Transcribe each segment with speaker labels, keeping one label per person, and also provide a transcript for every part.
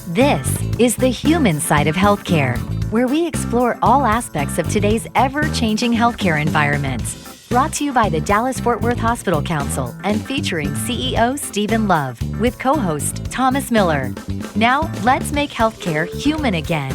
Speaker 1: This is the human side of healthcare, where we explore all aspects of today's ever-changing healthcare environment. Brought to you by the Dallas-Fort Worth Hospital Council and featuring CEO Stephen Love with co-host Thomas Miller. Now, let's make healthcare human again.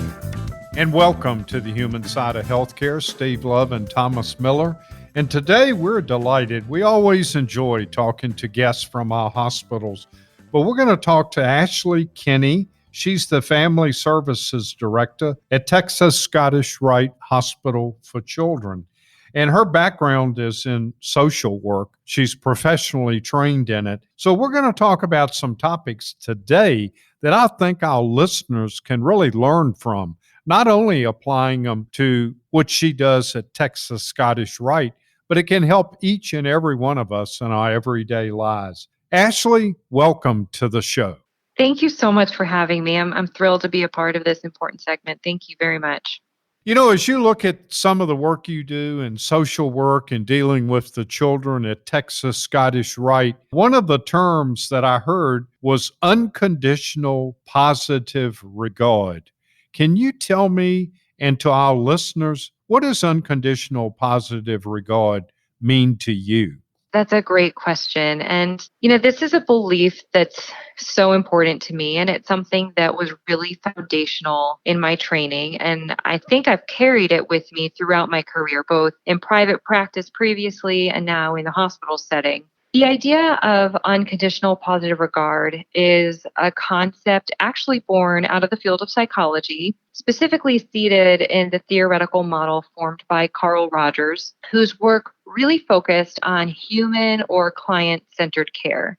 Speaker 2: And welcome to the human side of healthcare, Steve Love and Thomas Miller. And today we're delighted. We always enjoy talking to guests from our hospitals, but we're going to talk to Ashleigh Kinney. She's the Family Services Director at Texas Scottish Rite Hospital for Children. And her background is in social work. She's professionally trained in it. So we're going to talk about some topics today that I think our listeners can really learn from, not only applying them to what she does at Texas Scottish Rite, but it can help each and every one of us in our everyday lives. Ashleigh, welcome to the show.
Speaker 3: Thank you so much for having me. I'm thrilled to be a part of this important segment. Thank you very much.
Speaker 2: You know, as you look at some of the work you do in social work and dealing with the children at Texas Scottish Rite, one of the terms that I heard was unconditional positive regard. Can you tell me and to our listeners, what does unconditional positive regard mean to you?
Speaker 3: That's a great question. And, this is a belief that's so important to me. And it's something that was really foundational in my training. And I think I've carried it with me throughout my career, both in private practice previously and now in the hospital setting. The idea of unconditional positive regard is a concept actually born out of the field of psychology, specifically seated in the theoretical model formed by Carl Rogers, whose work really focused on human or client-centered care.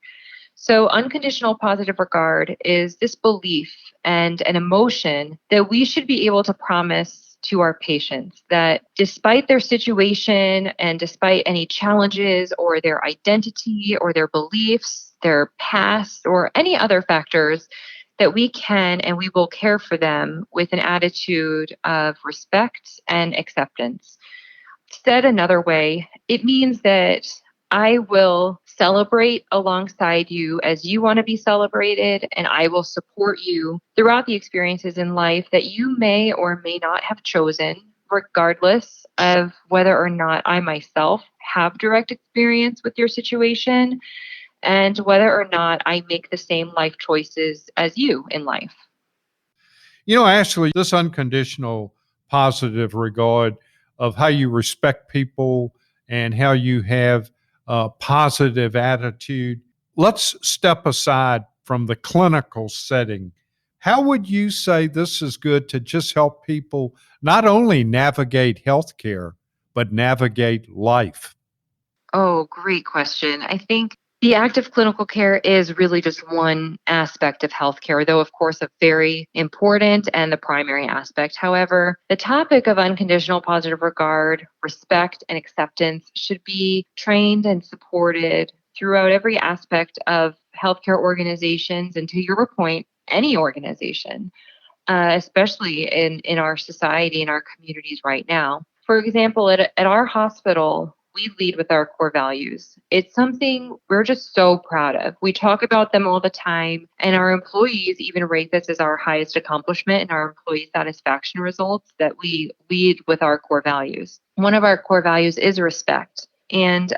Speaker 3: So unconditional positive regard is this belief and an emotion that we should be able to promise to our patients that despite their situation and despite any challenges or their identity or their beliefs, their past or any other factors, that we can and we will care for them with an attitude of respect and acceptance. Said another way, it means that I will celebrate alongside you as you want to be celebrated, and I will support you throughout the experiences in life that you may or may not have chosen, regardless of whether or not I myself have direct experience with your situation, and whether or not I make the same life choices as you in life.
Speaker 2: You know, Ashleigh, this unconditional positive regard of how you respect people and how you have a positive attitude. Let's step aside from the clinical setting. How would you say this is good to just help people not only navigate healthcare, but navigate life?
Speaker 3: Oh, great question. I think the active clinical care is really just one aspect of healthcare, though, of course, a very important and the primary aspect. However, the topic of unconditional positive regard, respect, and acceptance should be trained and supported throughout every aspect of healthcare organizations, and to your point, any organization, especially in our society, in our communities right now. For example, at our hospital, we lead with our core values. It's something we're just so proud of. We talk about them all the time, and our employees even rate this as our highest accomplishment in our employee satisfaction results, that we lead with our core values. One of our core values is respect. And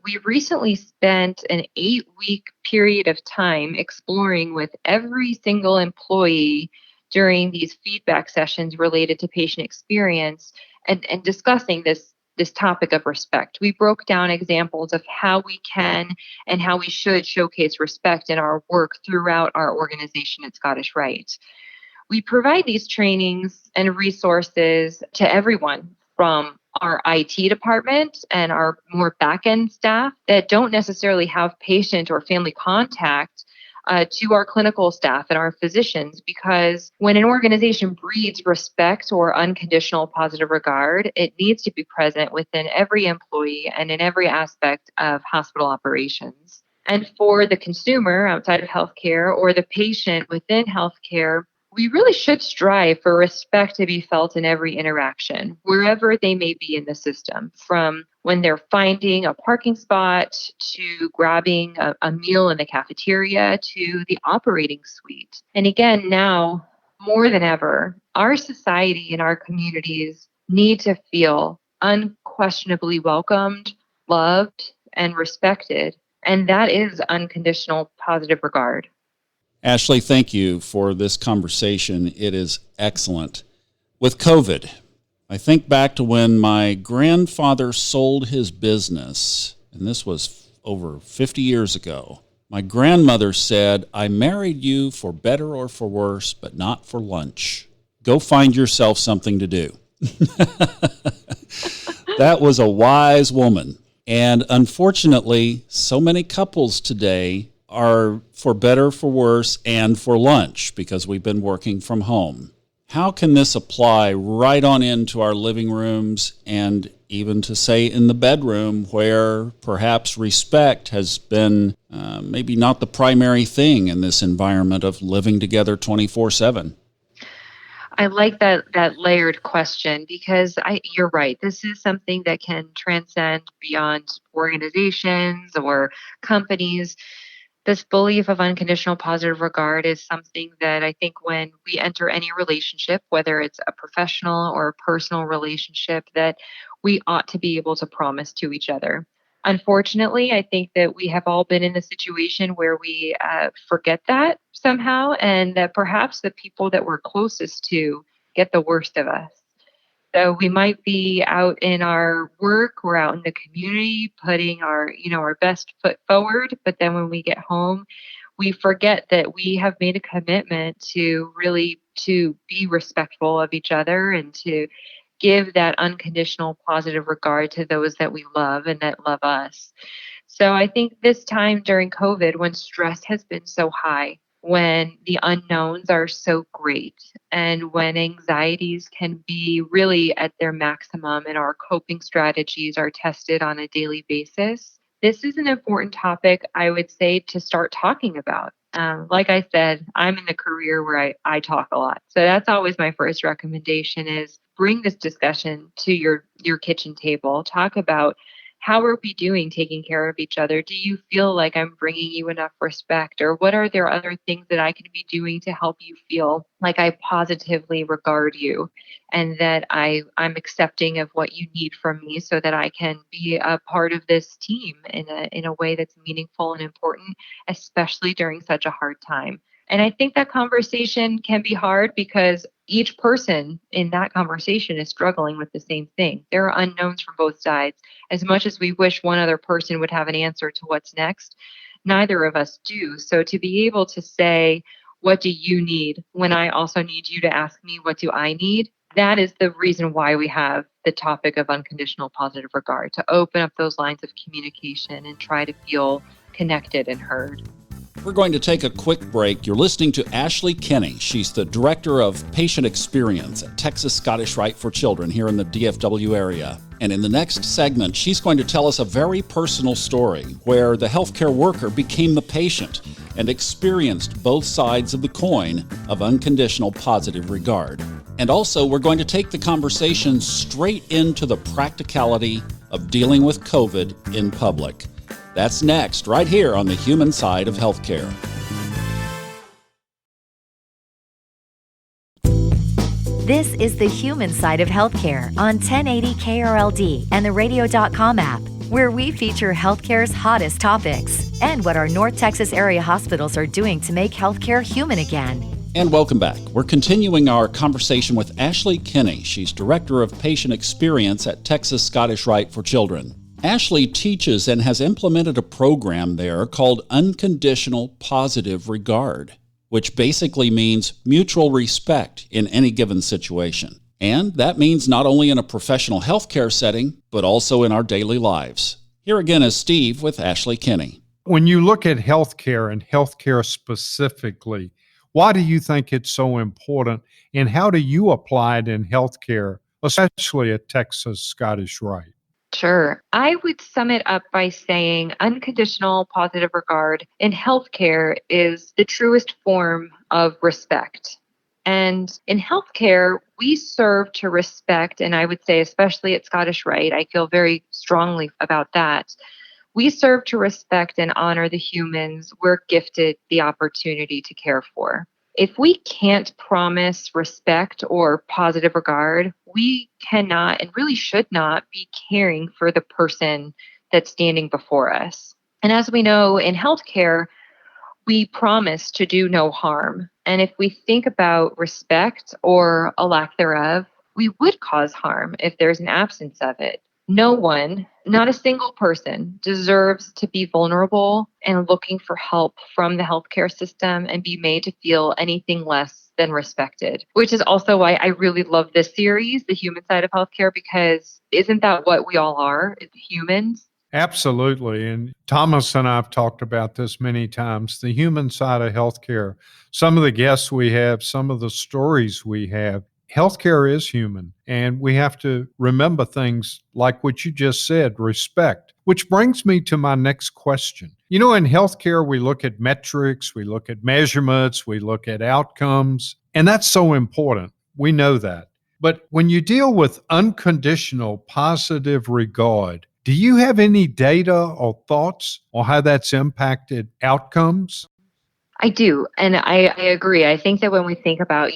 Speaker 3: we recently spent an 8-week period of time exploring with every single employee during these feedback sessions related to patient experience and discussing this topic of respect. We broke down examples of how we can and how we should showcase respect in our work throughout our organization at Scottish Rite. We provide these trainings and resources to everyone from our IT department and our more back-end staff that don't necessarily have patient or family contact to our clinical staff and our physicians, because when an organization breeds respect or unconditional positive regard, it needs to be present within every employee and in every aspect of hospital operations. And for the consumer outside of healthcare or the patient within healthcare, we really should strive for respect to be felt in every interaction, wherever they may be in the system, from when they're finding a parking spot to grabbing a meal in the cafeteria to the operating suite. And again, now more than ever, our society and our communities need to feel unquestionably welcomed, loved, and respected. And that is unconditional positive regard.
Speaker 4: Ashleigh, thank you for this conversation. It is excellent. With COVID, I think back to when my grandfather sold his business, and this was over 50 years ago. My grandmother said, "I married you for better or for worse, but not for lunch. Go find yourself something to do." That was a wise woman. And unfortunately, so many couples today are for better, for worse, and for lunch because we've been working from home. How can this apply right on into our living rooms and even to say in the bedroom where perhaps respect has been maybe not the primary thing in this environment of living together 24/7?
Speaker 3: I like that layered question because you're right. This is something that can transcend beyond organizations or companies. This belief of unconditional positive regard is something that I think when we enter any relationship, whether it's a professional or a personal relationship, that we ought to be able to promise to each other. Unfortunately, I think that we have all been in a situation where we forget that somehow, and that perhaps the people that we're closest to get the worst of us. So we might be out in our work, we're out in the community putting our best foot forward, but then when we get home, we forget that we have made a commitment to really to be respectful of each other and to give that unconditional positive regard to those that we love and that love us. So I think this time during COVID, when stress has been so high, when the unknowns are so great, and when anxieties can be really at their maximum and our coping strategies are tested on a daily basis, this is an important topic, I would say, to start talking about. Like I said, I'm in the career where I talk a lot. So that's always my first recommendation is bring this discussion to your kitchen table. Talk about how are we doing taking care of each other? Do you feel like I'm bringing you enough respect? Or what are there other things that I can be doing to help you feel like I positively regard you and that I'm accepting of what you need from me so that I can be a part of this team in a way that's meaningful and important, especially during such a hard time. And I think that conversation can be hard because each person in that conversation is struggling with the same thing. There are unknowns from both sides. As much as we wish one other person would have an answer to what's next, neither of us do. So to be able to say, what do you need when I also need you to ask me, what do I need? That is the reason why we have the topic of unconditional positive regard, to open up those lines of communication and try to feel connected and heard.
Speaker 4: We're going to take a quick break. You're listening to Ashleigh Kinney. She's the Director of Patient Experience at Texas Scottish Rite for Children here in the DFW area. And in the next segment, she's going to tell us a very personal story where the healthcare worker became the patient and experienced both sides of the coin of unconditional positive regard. And also, we're going to take the conversation straight into the practicality of dealing with COVID in public. That's next, right here on the human side of healthcare.
Speaker 1: This is the human side of healthcare on 1080 KRLD and the radio.com app, where we feature healthcare's hottest topics and what our North Texas area hospitals are doing to make healthcare human again.
Speaker 4: And welcome back. We're continuing our conversation with Ashleigh Kinney. She's Director of Patient Experience at Texas Scottish Rite for Children. Ashleigh teaches and has implemented a program there called Unconditional Positive Regard, which basically means mutual respect in any given situation. And that means not only in a professional healthcare setting, but also in our daily lives. Here again is Steve with Ashleigh Kinney.
Speaker 2: When you look at healthcare and healthcare specifically, why do you think it's so important, and how do you apply it in healthcare, especially at Texas Scottish Rite?
Speaker 3: Sure. I would sum it up by saying unconditional positive regard in healthcare is the truest form of respect. And in healthcare, we serve to respect, and I would say, especially at Scottish Rite, I feel very strongly about that. We serve to respect and honor the humans we're gifted the opportunity to care for. If we can't promise respect or positive regard, we cannot and really should not be caring for the person that's standing before us. And as we know in healthcare, we promise to do no harm. And if we think about respect or a lack thereof, we would cause harm if there's an absence of it. No one, not a single person, deserves to be vulnerable and looking for help from the healthcare system and be made to feel anything less than respected, which is also why I really love this series, The Human Side of Healthcare, because isn't that what we all are, is humans?
Speaker 2: Absolutely. And Thomas and I have talked about this many times, the human side of healthcare. Some of the guests we have, some of the stories we have, healthcare is human. And we have to remember things like what you just said, respect, which brings me to my next question. You know, in healthcare, we look at metrics, we look at measurements, we look at outcomes, and that's so important. We know that. But when you deal with unconditional positive regard, do you have any data or thoughts on how that's impacted outcomes?
Speaker 3: I do. And I agree. I think that when we think about,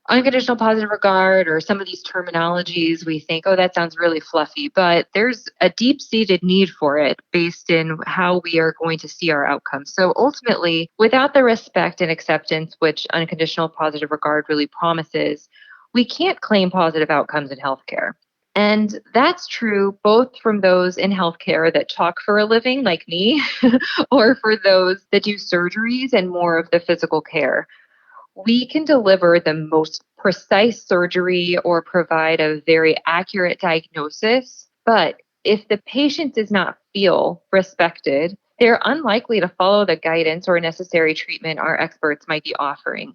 Speaker 3: unconditional positive regard or some of these terminologies, we think, oh, that sounds really fluffy. But there's a deep seated need for it based in how we are going to see our outcomes. So ultimately, without the respect and acceptance, which unconditional positive regard really promises, we can't claim positive outcomes in healthcare. And that's true both from those in healthcare that talk for a living, like me, or for those that do surgeries and more of the physical care. We can deliver the most precise surgery or provide a very accurate diagnosis, but if the patient does not feel respected, they're unlikely to follow the guidance or necessary treatment our experts might be offering.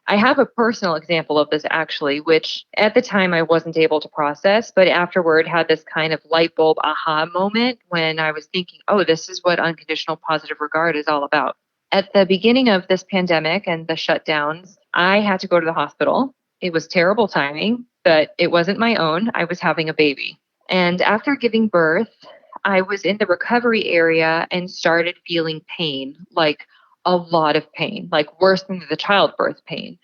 Speaker 3: I have a personal example of this actually, which at the time I wasn't able to process, but afterward had this kind of light bulb aha moment when I was thinking, oh, this is what unconditional positive regard is all about. At the beginning of this pandemic and the shutdowns, I had to go to the hospital. It was terrible timing, but it wasn't my own. I was having a baby. And after giving birth, I was in the recovery area and started feeling pain, like a lot of pain, like worse than the childbirth pain.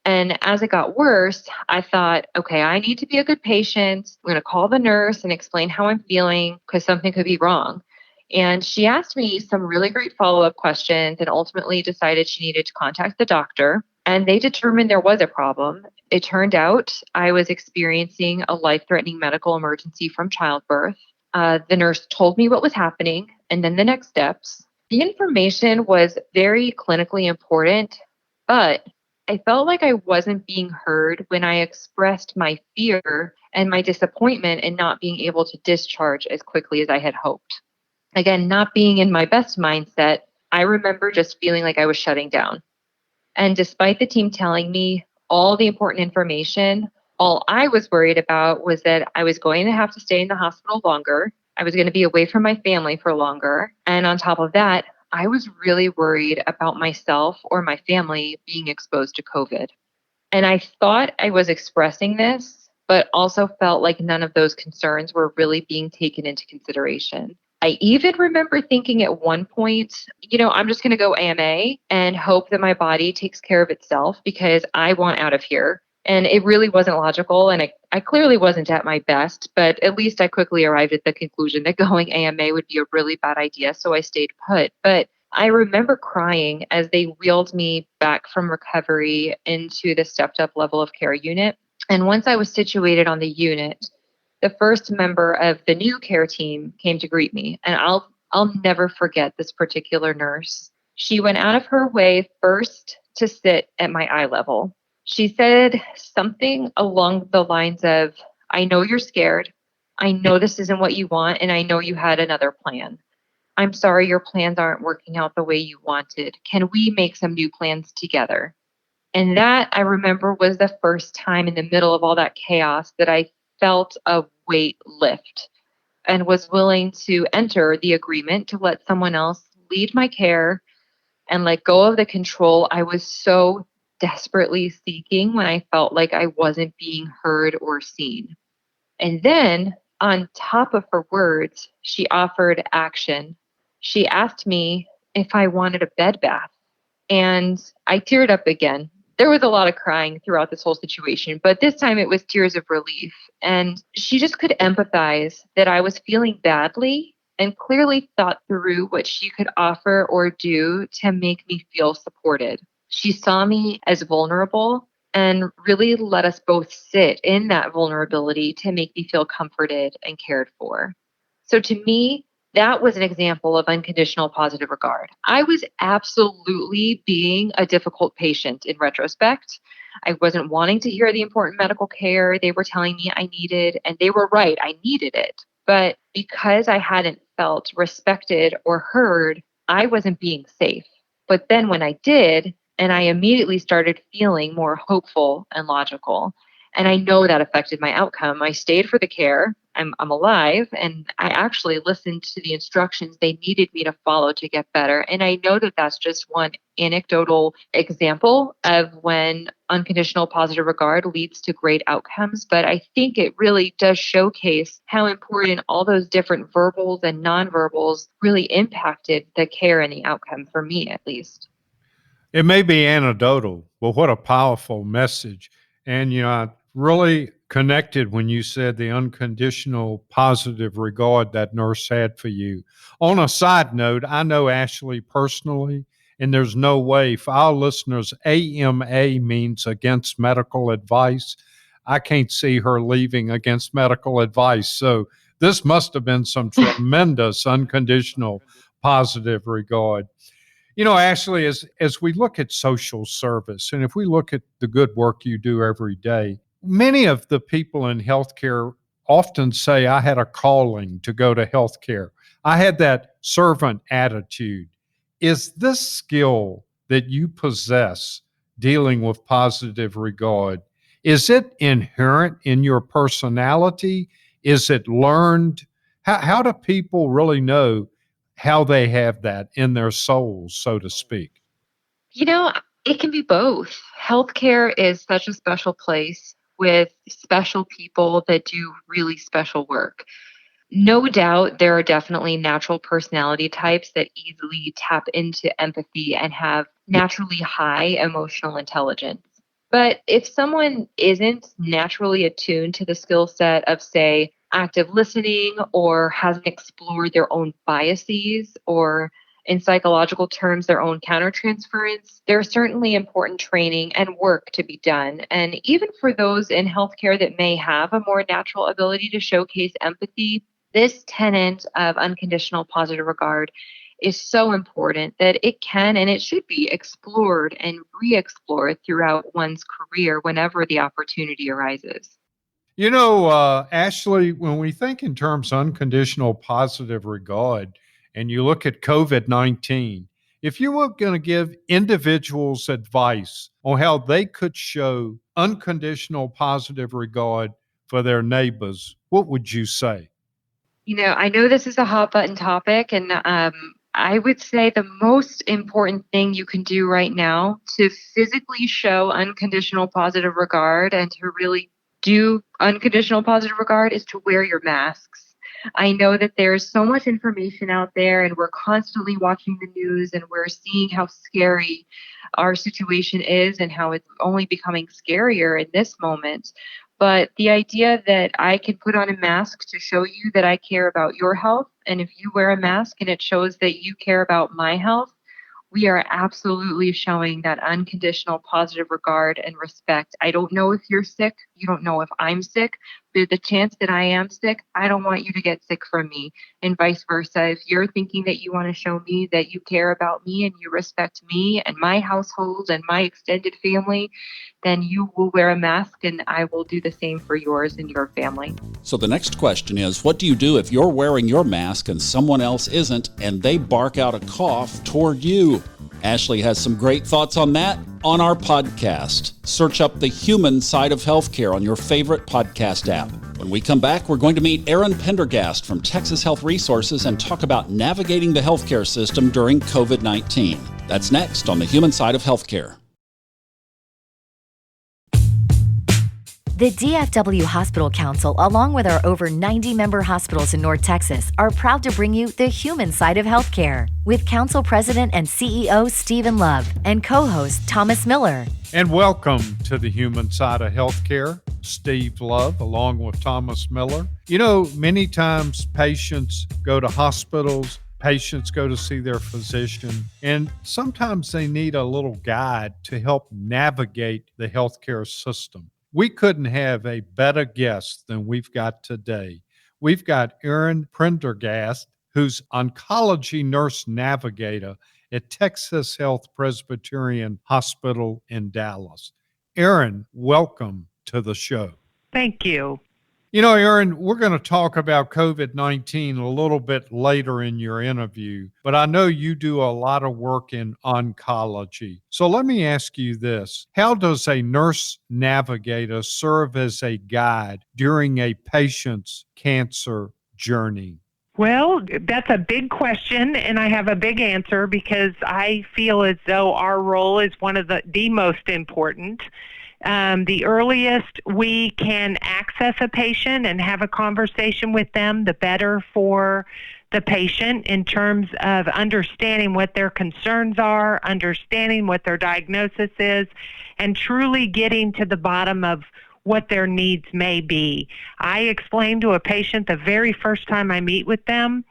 Speaker 3: And as it got worse, I thought, okay, I need to be a good patient. I'm going to call the nurse and explain how I'm feeling because something could be wrong. And she asked me some really great follow-up questions and ultimately decided she needed to contact the doctor. And they determined there was a problem. It turned out I was experiencing a life-threatening medical emergency from childbirth. The nurse told me what was happening and then the next steps. The information was very clinically important, but I felt like I wasn't being heard when I expressed my fear and my disappointment in not being able to discharge as quickly as I had hoped. Again, not being in my best mindset, I remember just feeling like I was shutting down. And despite the team telling me all the important information, all I was worried about was that I was going to have to stay in the hospital longer. I was going to be away from my family for longer. And on top of that, I was really worried about myself or my family being exposed to COVID. And I thought I was expressing this, but also felt like none of those concerns were really being taken into consideration. I even remember thinking at one point, I'm just going to go AMA and hope that my body takes care of itself because I want out of here. And it really wasn't logical, and I clearly wasn't at my best, but at least I quickly arrived at the conclusion that going AMA would be a really bad idea, so I stayed put. But I remember crying as they wheeled me back from recovery into the stepped-up level of care unit. And once I was situated on the unit, the first member of the new care team came to greet me, and I'll never forget this particular nurse. She went out of her way first to sit at my eye level. She said something along the lines of, I know you're scared. I know this isn't what you want, and I know you had another plan. I'm sorry your plans aren't working out the way you wanted. Can we make some new plans together? And that, I remember, was the first time in the middle of all that chaos that I felt a weight lift and was willing to enter the agreement to let someone else lead my care and let go of the control I was so desperately seeking when I felt like I wasn't being heard or seen. And then, on top of her words, she offered action. She asked me if I wanted a bed bath. And I teared up again. There was a lot of crying throughout this whole situation, but this time it was tears of relief. And she just could empathize that I was feeling badly and clearly thought through what she could offer or do to make me feel supported. She saw me as vulnerable and really let us both sit in that vulnerability to make me feel comforted and cared for. So to me, that was an example of unconditional positive regard. I was absolutely being a difficult patient in retrospect. I wasn't wanting to hear the important medical care they were telling me I needed, and they were right, I needed it. But because I hadn't felt respected or heard, I wasn't being safe. But then when I did, and I immediately started feeling more hopeful and logical. And I know that affected my outcome. I stayed for the care. I'm alive, and I actually listened to the instructions they needed me to follow to get better. And I know that that's just one anecdotal example of when unconditional positive regard leads to great outcomes. But I think it really does showcase how important all those different verbals and nonverbals really impacted the care and the outcome, for me at least.
Speaker 2: It may be anecdotal, but what a powerful message. And, I really connected when you said the unconditional positive regard that nurse had for you. On a side note, I know Ashleigh personally, and there's no way, for our listeners, AMA means against medical advice. I can't see her leaving against medical advice. So this must have been some tremendous unconditional positive regard. Ashleigh, as we look at social service, and if we look at the good work you do every day, many of the people in healthcare often say, I had a calling to go to healthcare. I had that servant attitude. Is this skill that you possess, dealing with positive regard, is it inherent in your personality? Is it learned? How do people really know how they have that in their souls, so to speak?
Speaker 3: It can be both. Healthcare is such a special place with special people that do really special work. No doubt there are definitely natural personality types that easily tap into empathy and have naturally high emotional intelligence. But if someone isn't naturally attuned to the skill set of, say, active listening, or hasn't explored their own biases, or in psychological terms, their own countertransference, there's certainly important training and work to be done. And even for those in healthcare that may have a more natural ability to showcase empathy, this tenet of unconditional positive regard is so important that it can and it should be explored and re-explored throughout one's career whenever the opportunity arises.
Speaker 2: Ashleigh, when we think in terms of unconditional positive regard, and you look at COVID-19, if you were going to give individuals advice on how they could show unconditional positive regard for their neighbors, what would you say?
Speaker 3: I know this is a hot button topic, and I would say the most important thing you can do right now to physically show unconditional positive regard and to really do unconditional positive regard is to wear your masks. I know that there's so much information out there, and we're constantly watching the news, and we're seeing how scary our situation is and how it's only becoming scarier in this moment. But the idea that I can put on a mask to show you that I care about your health, and if you wear a mask and it shows that you care about my health, we are absolutely showing that unconditional positive regard and respect. I don't know if you're sick. You don't know if I'm sick. But the chance that I am sick, I don't want you to get sick from me, and vice versa. If you're thinking that you want to show me that you care about me and you respect me and my household and my extended family, then you will wear a mask, and I will do the same for yours and your family.
Speaker 4: So the next question is, what do you do if you're wearing your mask and someone else isn't, and they bark out a cough toward you? Ashleigh has some great thoughts on that on our podcast. Search up The Human Side of Healthcare on your favorite podcast app. When we come back, we're going to meet Erin Prendergast from Texas Health Resources and talk about navigating the healthcare system during COVID-19. That's next on The Human Side of Healthcare.
Speaker 1: The DFW Hospital Council, along with our over 90 member hospitals in North Texas, are proud to bring you the human side of healthcare with Council President and CEO Stephen Love and co-host Thomas Miller.
Speaker 2: And welcome to the human side of healthcare. Steve Love, along with Thomas Miller. You know, many times patients go to hospitals, patients go to see their physician, and sometimes they need a little guide to help navigate the healthcare system. We couldn't have a better guest than we've got today. We've got Erin Prendergast, who's Oncology Nurse Navigator at Texas Health Presbyterian Hospital in Dallas. Erin, welcome to the show.
Speaker 5: Thank you.
Speaker 2: You know, Erin, we're going to talk about COVID-19 a little bit later in your interview, but I know you do a lot of work in oncology. So let me ask you this. How does a nurse navigator serve as a guide during a patient's cancer journey?
Speaker 5: Well, that's a big question, and I have a big answer because I feel as though our role is one of the most important. The earliest we can access a patient and have a conversation with them, the better for the patient in terms of understanding what their concerns are, understanding what their diagnosis is, and truly getting to the bottom of what their needs may be. I explain to a patient the very first time I meet with them,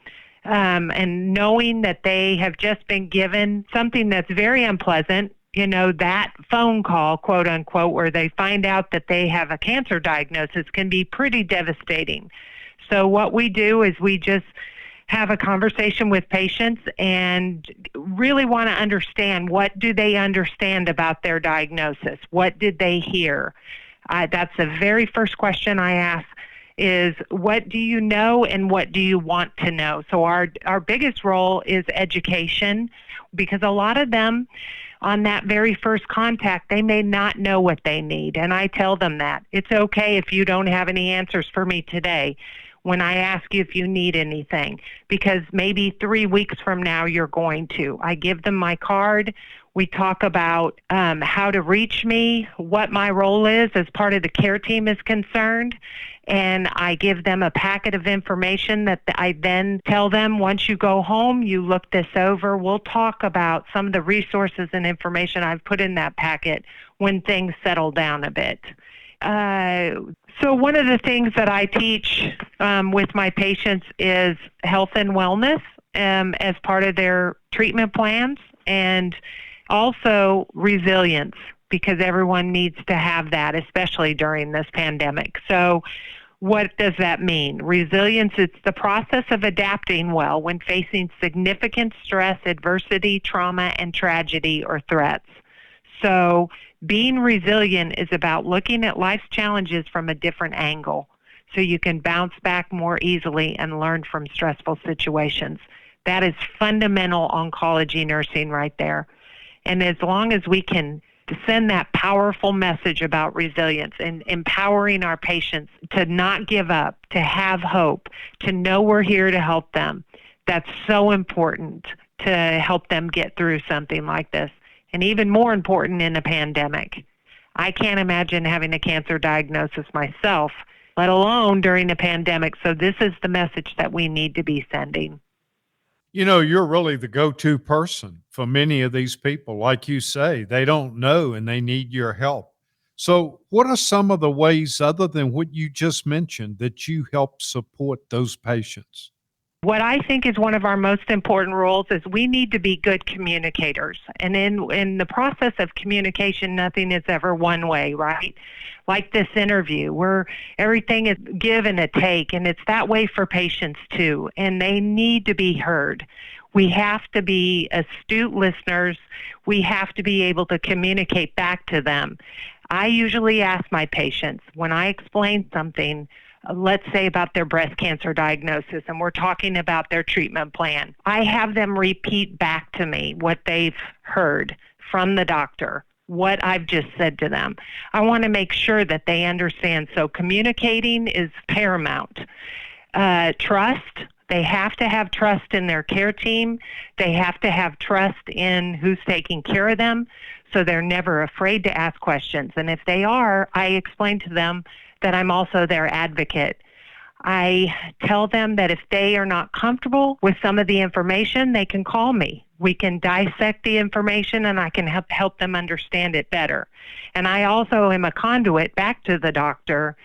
Speaker 5: and knowing that they have just been given something that's very unpleasant, you know, that phone call, quote unquote, where they find out that they have a cancer diagnosis can be pretty devastating. So what we do is we just have a conversation with patients and really want to understand, what do they understand about their diagnosis? What did they hear? That's the very first question I ask is, what do you know and what do you want to know? So our biggest role is education, because a lot of them on that very first contact, they may not know what they need. And I tell them that. It's okay if you don't have any answers for me today when I ask you if you need anything, because maybe 3 weeks from now you're going to. I give them my card. We talk about how to reach me, what my role is as part of the care team is concerned. And I give them a packet of information that I then tell them, once you go home, you look this over. We'll talk about some of the resources and information I've put in that packet when things settle down a bit. So one of the things that I teach with my patients is health and wellness as part of their treatment plans, and also resilience, because everyone needs to have that, especially during this pandemic. So what does that mean? Resilience, it's the process of adapting well when facing significant stress, adversity, trauma, and tragedy or threats. So being resilient is about looking at life's challenges from a different angle so you can bounce back more easily and learn from stressful situations. That is fundamental oncology nursing right there. And as long as we can send that powerful message about resilience and empowering our patients to not give up, to have hope, to know we're here to help them, that's so important to help them get through something like this. And even more important in a pandemic. I can't imagine having a cancer diagnosis myself, let alone during a pandemic. So this is the message that we need to be sending.
Speaker 2: You know, you're really the go-to person for many of these people. Like you say, they don't know and they need your help. So what are some of the ways, other than what you just mentioned, that you help support those patients?
Speaker 5: What I think is one of our most important roles is we need to be good communicators. And in the process of communication, nothing is ever one way, right? Like this interview, where everything is give and a take, and it's that way for patients too, and they need to be heard. We have to be astute listeners. We have to be able to communicate back to them. I usually ask my patients, when I explain something, let's say about their breast cancer diagnosis, and we're talking about their treatment plan, I have them repeat back to me what they've heard from the doctor, what I've just said to them. I want to make sure that they understand. So communicating is paramount. Trust. They have to have trust in their care team. They have to have trust in who's taking care of them. so they're never afraid to ask questions. And if they are, I explain to them that I'm also their advocate. I tell them that if they are not comfortable with some of the information, they can call me. We can dissect the information and I can help them understand it better. And I also am a conduit back to the doctor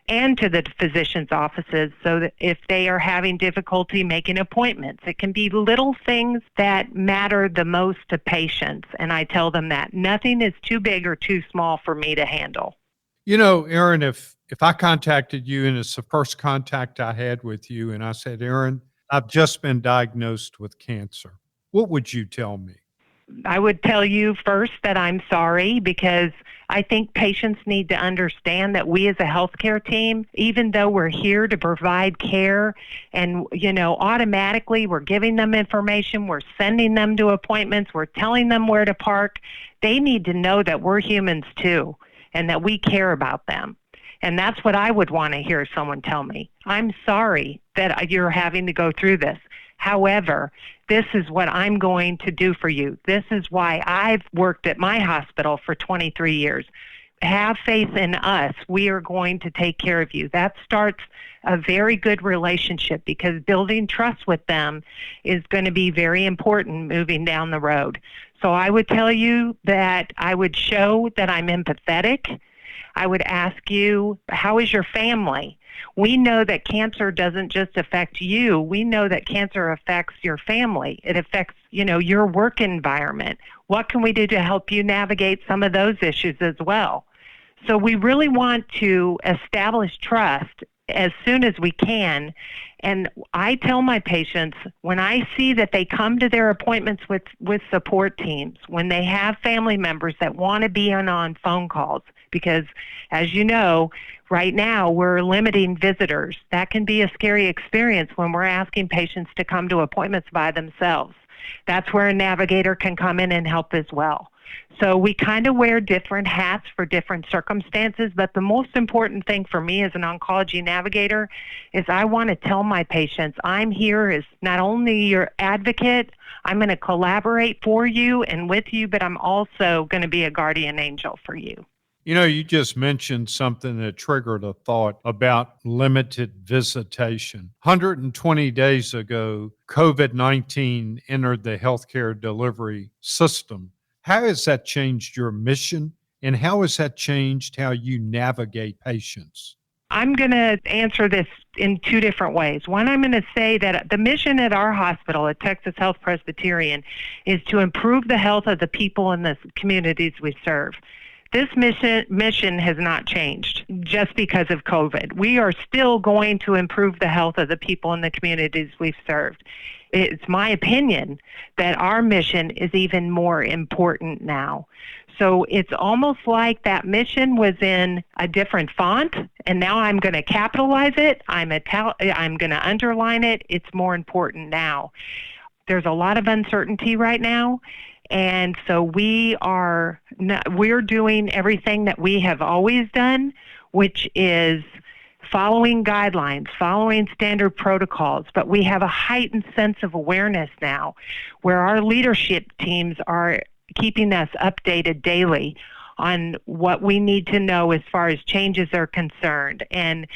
Speaker 5: and to the physician's offices, so that if they are having difficulty making appointments, it can be little things that matter the most to patients. And I tell them that nothing is too big or too small for me to handle.
Speaker 2: You know, Erin, if I contacted you and it's the first contact I had with you and I said, Erin, I've just been diagnosed with cancer, what would you tell me?
Speaker 5: I would tell you first that I'm sorry, because I think patients need to understand that we as a healthcare team, even though we're here to provide care and, automatically we're giving them information, we're sending them to appointments, we're telling them where to park, they need to know that we're humans too and that we care about them. And that's what I would want to hear someone tell me. I'm sorry that you're having to go through this. However, this is what I'm going to do for you. This is why I've worked at my hospital for 23 years. Have faith in us. We are going to take care of you. That starts a very good relationship, because building trust with them is going to be very important moving down the road. So I would tell you that I would show that I'm empathetic. I would ask you, how is your family? We know that cancer doesn't just affect you. We know that cancer affects your family. It affects, your work environment. What can we do to help you navigate some of those issues as well? So we really want to establish trust as soon as we can. And I tell my patients, when I see that they come to their appointments with support teams, when they have family members that want to be on phone calls, because as you know, right now we're limiting visitors. That can be a scary experience when we're asking patients to come to appointments by themselves. That's where a navigator can come in and help as well. So we kind of wear different hats for different circumstances, but the most important thing for me as an oncology navigator is I want to tell my patients I'm here as not only your advocate, I'm going to collaborate for you and with you, but I'm also going to be a guardian angel for you.
Speaker 2: You just mentioned something that triggered a thought about limited visitation. 120 days ago, COVID-19 entered the healthcare delivery system. How has that changed your mission, and how has that changed how you navigate patients?
Speaker 5: I'm going to answer this in two different ways. One, I'm going to say that the mission at our hospital at Texas Health Presbyterian is to improve the health of the people in the communities we serve. This mission has not changed just because of COVID. We are still going to improve the health of the people in the communities we've served. It's my opinion that our mission is even more important now. So it's almost like that mission was in a different font, and now I'm going to capitalize it. I'm going to underline it. It's more important now. There's a lot of uncertainty right now. And so we're doing everything that we have always done, which is following guidelines, following standard protocols. But we have a heightened sense of awareness now, where our leadership teams are keeping us updated daily on what we need to know as far as changes are concerned. And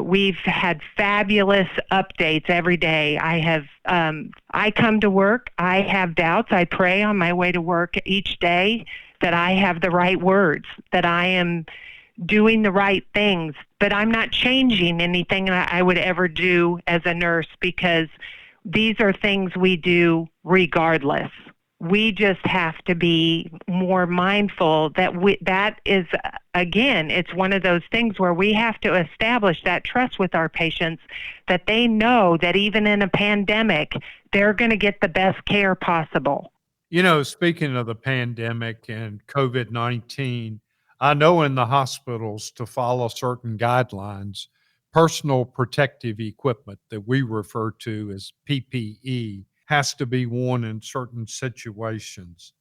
Speaker 5: we've had fabulous updates every day. I come to work, I have doubts, I pray on my way to work each day that I have the right words, that I am doing the right things, but I'm not changing anything that I would ever do as a nurse, because these are things we do regardless. We just have to be more mindful that is, again, it's one of those things where we have to establish that trust with our patients, that they know that even in a pandemic, they're going to get the best care possible.
Speaker 2: Speaking of the pandemic and COVID-19, I know in the hospitals to follow certain guidelines, personal protective equipment that we refer to as PPE has to be worn in certain situations.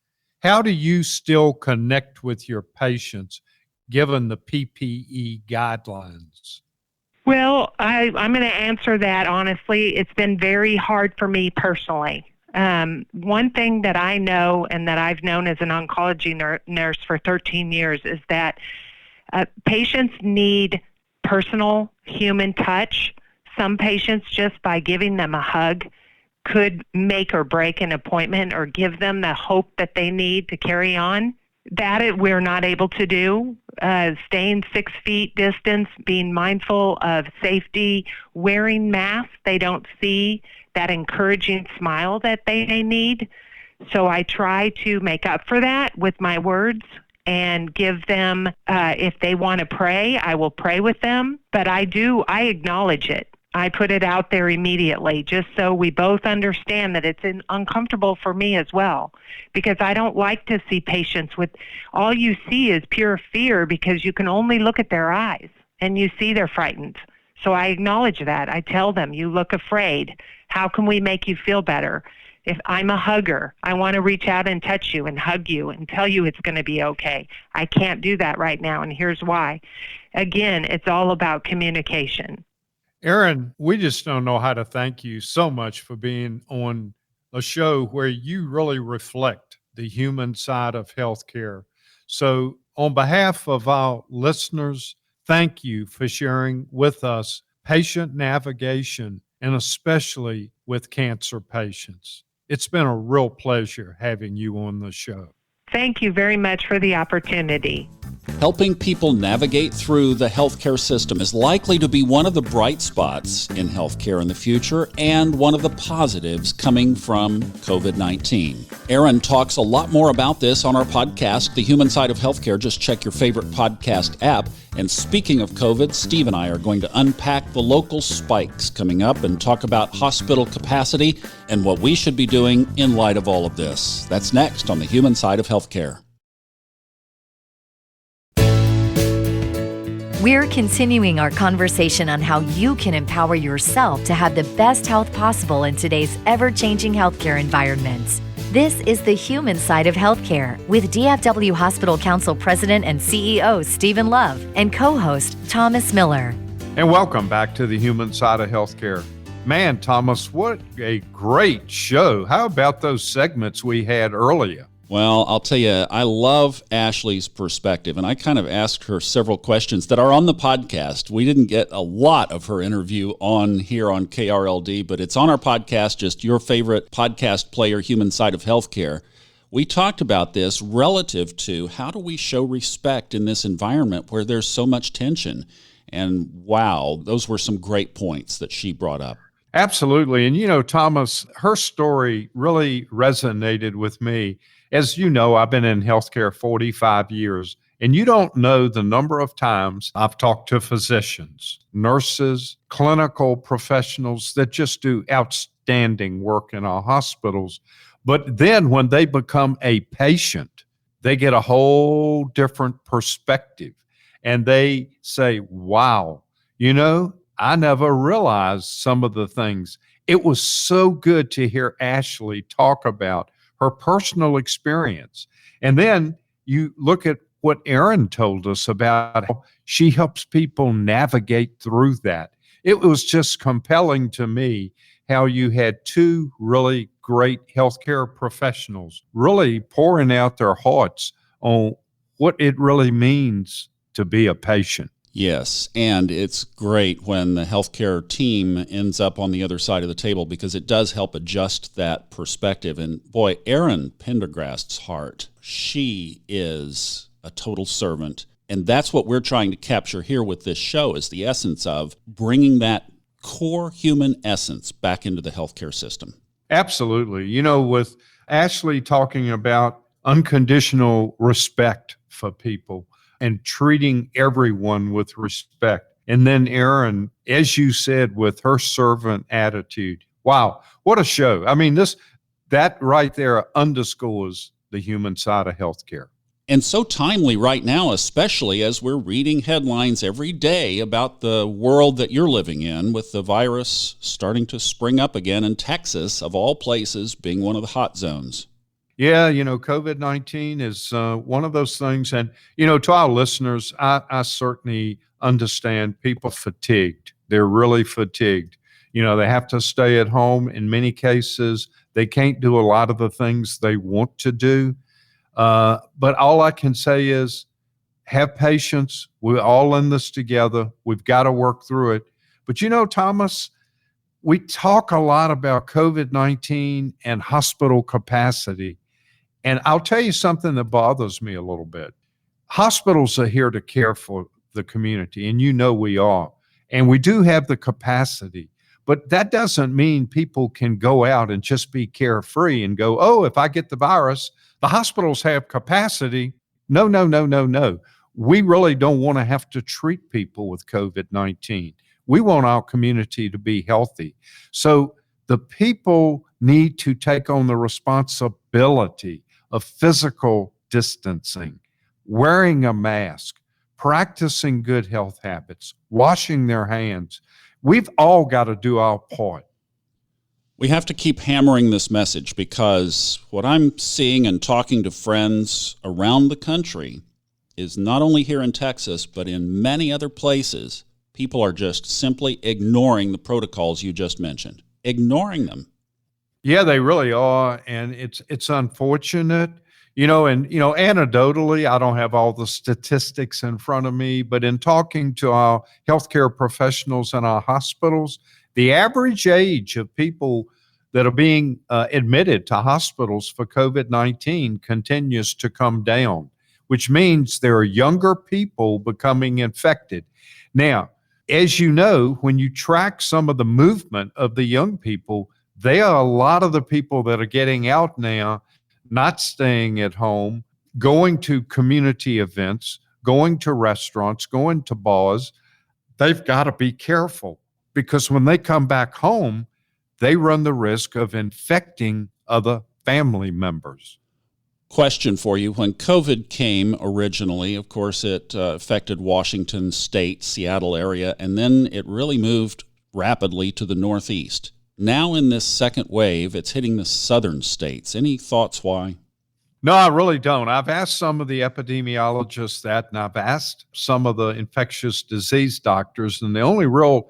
Speaker 2: How do you still connect with your patients given the PPE guidelines?
Speaker 5: Well, I'm going to answer that honestly. It's been very hard for me personally. One thing that I know and that I've known as an oncology nurse for 13 years is that patients need personal human touch. Some patients, just by giving them a hug, could make or break an appointment or give them the hope that they need to carry on. That we're not able to do. Staying 6 feet distance, being mindful of safety, wearing masks. They don't see that encouraging smile that they need. So I try to make up for that with my words and give them, if they want to pray, I will pray with them. But I acknowledge it. I put it out there immediately just so we both understand that it's uncomfortable for me as well, because I don't like to see patients with all you see is pure fear, because you can only look at their eyes and you see they're frightened. So I acknowledge that. I tell them, you look afraid. How can we make you feel better? If I'm a hugger, I want to reach out and touch you and hug you and tell you it's going to be okay. I can't do that right now, and here's why. Again, it's all about communication.
Speaker 2: Erin, we just don't know how to thank you so much for being on a show where you really reflect the human side of healthcare. So, on behalf of our listeners, thank you for sharing with us patient navigation, and especially with cancer patients. It's been a real pleasure having you on the show.
Speaker 5: Thank you very much for the opportunity.
Speaker 4: Helping people navigate through the healthcare system is likely to be one of the bright spots in healthcare in the future and one of the positives coming from COVID-19. Erin talks a lot more about this on our podcast, The Human Side of Healthcare. Just check your favorite podcast app. And speaking of COVID, Steve and I are going to unpack the local spikes coming up and talk about hospital capacity and what we should be doing in light of all of this. That's next on The Human Side of Healthcare.
Speaker 1: We're continuing our conversation on how you can empower yourself to have the best health possible in today's ever-changing healthcare environment. This is The Human Side of Healthcare with DFW Hospital Council President and CEO Stephen Love and co-host Thomas Miller.
Speaker 2: And welcome back to The Human Side of Healthcare. Man, Thomas, what a great show. How about those segments we had earlier?
Speaker 4: Well, I'll tell you, I love Ashleigh's perspective, and I kind of asked her several questions that are on the podcast. We didn't get a lot of her interview on here on KRLD, but it's on our podcast, just your favorite podcast player, Human Side of Healthcare. We talked about this relative to how do we show respect in this environment where there's so much tension. And wow, those were some great points that she brought up.
Speaker 2: Absolutely. And, you know, Thomas, her story really resonated with me. As you know, I've been in healthcare 45 years, and you don't know the number of times I've talked to physicians, nurses, clinical professionals that just do outstanding work in our hospitals. But then when they become a patient, they get a whole different perspective, and they say, wow, you know, I never realized some of the things. It was so good to hear Ashleigh talk about her personal experience. And then you look at what Erin told us about how she helps people navigate through that. It was just compelling to me how you had two really great healthcare professionals really pouring out their hearts on what it really means to be a patient.
Speaker 4: Yes, and it's great when the healthcare team ends up on the other side of the table because it does help adjust that perspective. And boy, Erin Prendergast's heart, she is a total servant. And that's what we're trying to capture here with this show is the essence of bringing that core human essence back into the healthcare system.
Speaker 2: Absolutely. You know, with Ashleigh talking about unconditional respect for people, and treating everyone with respect. And then Erin, as you said, with her servant attitude. Wow, what a show. I mean, that right there underscores the human side of healthcare.
Speaker 4: And so timely right now, especially as we're reading headlines every day about the world that you're living in with the virus starting to spring up again in Texas, of all places, being one of the hot zones.
Speaker 2: Yeah, you know, COVID-19 is one of those things. And, you know, to our listeners, I certainly understand people fatigued. They're really fatigued. They have to stay at home. In many cases, they can't do a lot of the things they want to do. But all I can say is have patience. We're all in this together. We've got to work through it. But Thomas, we talk a lot about COVID-19 and hospital capacity. And I'll tell you something that bothers me a little bit. Hospitals are here to care for the community, and we are. And we do have the capacity. But that doesn't mean people can go out and just be carefree and go, oh, if I get the virus, the hospitals have capacity. No, no, no, no, no. We really don't want to have to treat people with COVID-19. We want our community to be healthy. So the people need to take on the responsibility of physical distancing, wearing a mask, practicing good health habits, washing their hands. We've all got to do our part.
Speaker 4: We have to keep hammering this message because what I'm seeing and talking to friends around the country is not only here in Texas, but in many other places, people are just simply ignoring the protocols you just mentioned, ignoring them.
Speaker 2: Yeah, they really are. And it's unfortunate, anecdotally, I don't have all the statistics in front of me, but in talking to our healthcare professionals in our hospitals, the average age of people that are being admitted to hospitals for COVID-19 continues to come down, which means there are younger people becoming infected. Now, as you know, when you track some of the movement of the young people, there are a lot of the people that are getting out now, not staying at home, going to community events, going to restaurants, going to bars. They've got to be careful because when they come back home, they run the risk of infecting other family members.
Speaker 4: Question for you. When COVID came originally, of course, it affected Washington State, Seattle area, and then it really moved rapidly to the Northeast. Now in this second wave, it's hitting the southern states. Any thoughts why?
Speaker 2: No, I really don't. I've asked some of the epidemiologists that, and I've asked some of the infectious disease doctors, and the only real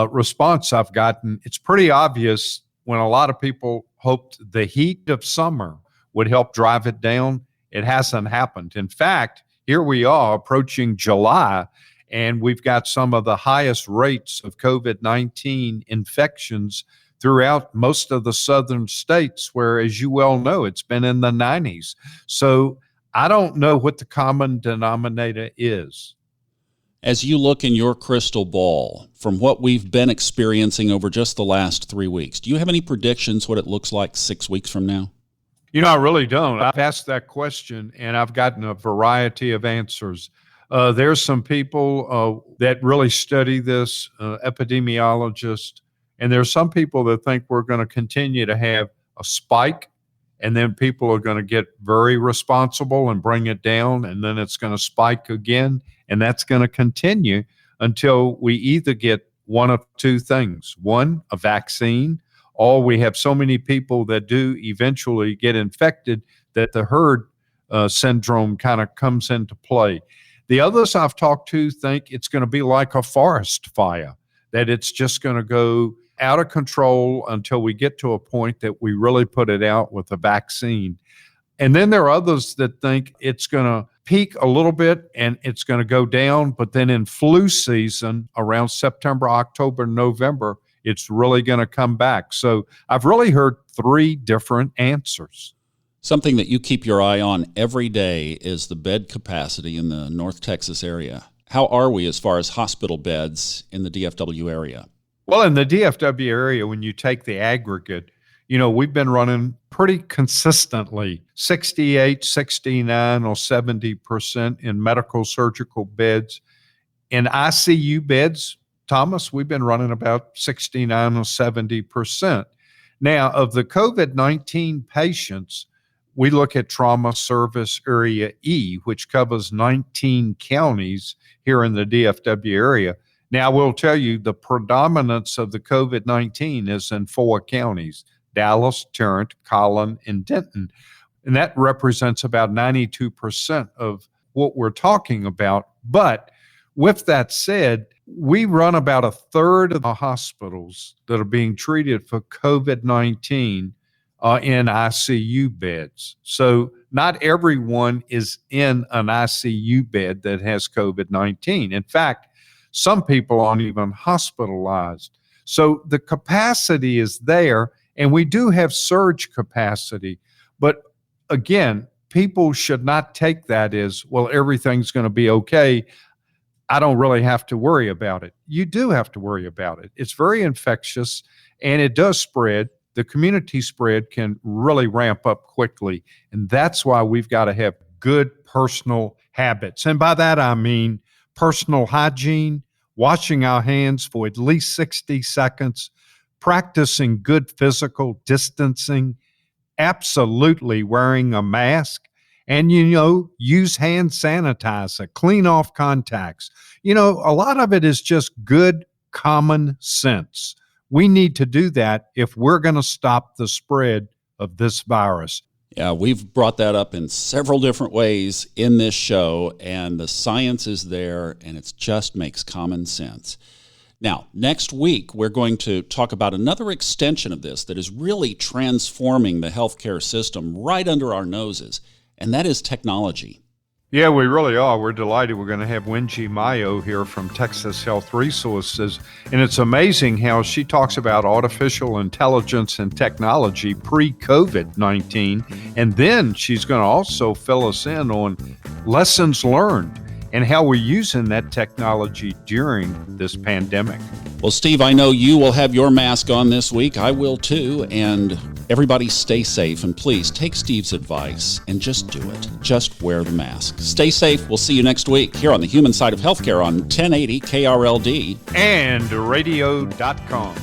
Speaker 2: response I've gotten, it's pretty obvious when a lot of people hoped the heat of summer would help drive it down. It hasn't happened. In fact, here we are approaching July, and we've got some of the highest rates of COVID-19 infections throughout most of the southern states, where, as you well know, it's been in the 90s. So I don't know what the common denominator is.
Speaker 4: As you look in your crystal ball, from what we've been experiencing over just the last 3 weeks, do you have any predictions what it looks like 6 weeks from now?
Speaker 2: I really don't. I've asked that question, and I've gotten a variety of answers. There's some people that really study this, epidemiologists, and there's some people that think we're going to continue to have a spike, and then people are going to get very responsible and bring it down, and then it's going to spike again, and that's going to continue until we either get one of two things. One, a vaccine, or we have so many people that do eventually get infected that the herd syndrome kind of comes into play. The others I've talked to think it's going to be like a forest fire, that it's just going to go out of control until we get to a point that we really put it out with a vaccine. And then there are others that think it's going to peak a little bit and it's going to go down, but then in flu season around September, October, November, it's really going to come back. So I've really heard three different answers.
Speaker 4: Something that you keep your eye on every day is the bed capacity in the North Texas area. How are we as far as hospital beds in the DFW area?
Speaker 2: Well, in the DFW area, when you take the aggregate, we've been running pretty consistently 68, 69, or 70% in medical surgical beds. In ICU beds, Thomas, we've been running about 69 or 70%. Now, of the COVID-19 patients, we look at Trauma Service Area E, which covers 19 counties here in the DFW area. Now, I will tell you the predominance of the COVID-19 is in 4 counties: Dallas, Tarrant, Collin, and Denton. And that represents about 92% of what we're talking about. But with that said, we run about a third of the hospitals that are being treated for COVID-19 in ICU beds. So not everyone is in an ICU bed that has COVID-19. In fact, some people aren't even hospitalized. So the capacity is there, and we do have surge capacity. But again, people should not take that as, well, everything's going to be okay. I don't really have to worry about it. You do have to worry about it. It's very infectious, and it does spread. The community spread can really ramp up quickly, and that's why we've got to have good personal habits. And by that, I mean personal hygiene, washing our hands for at least 60 seconds, practicing good physical distancing, absolutely wearing a mask, and, use hand sanitizer, clean off contacts. A lot of it is just good common sense. We need to do that if we're going to stop the spread of this virus.
Speaker 4: Yeah, we've brought that up in several different ways in this show, and the science is there, and it just makes common sense. Now, next week, we're going to talk about another extension of this that is really transforming the healthcare system right under our noses, and that is technology.
Speaker 2: Yeah, we really are. We're delighted. We're going to have Wenji Mayo here from Texas Health Resources. And it's amazing how she talks about artificial intelligence and technology pre-COVID-19. And then she's going to also fill us in on lessons learned and how we're using that technology during this pandemic.
Speaker 4: Well, Steve, I know you will have your mask on this week. I will too. And everybody stay safe. And please take Steve's advice and just do it. Just wear the mask. Stay safe. We'll see you next week here on the Human Side of Healthcare on 1080 KRLD
Speaker 2: and radio.com.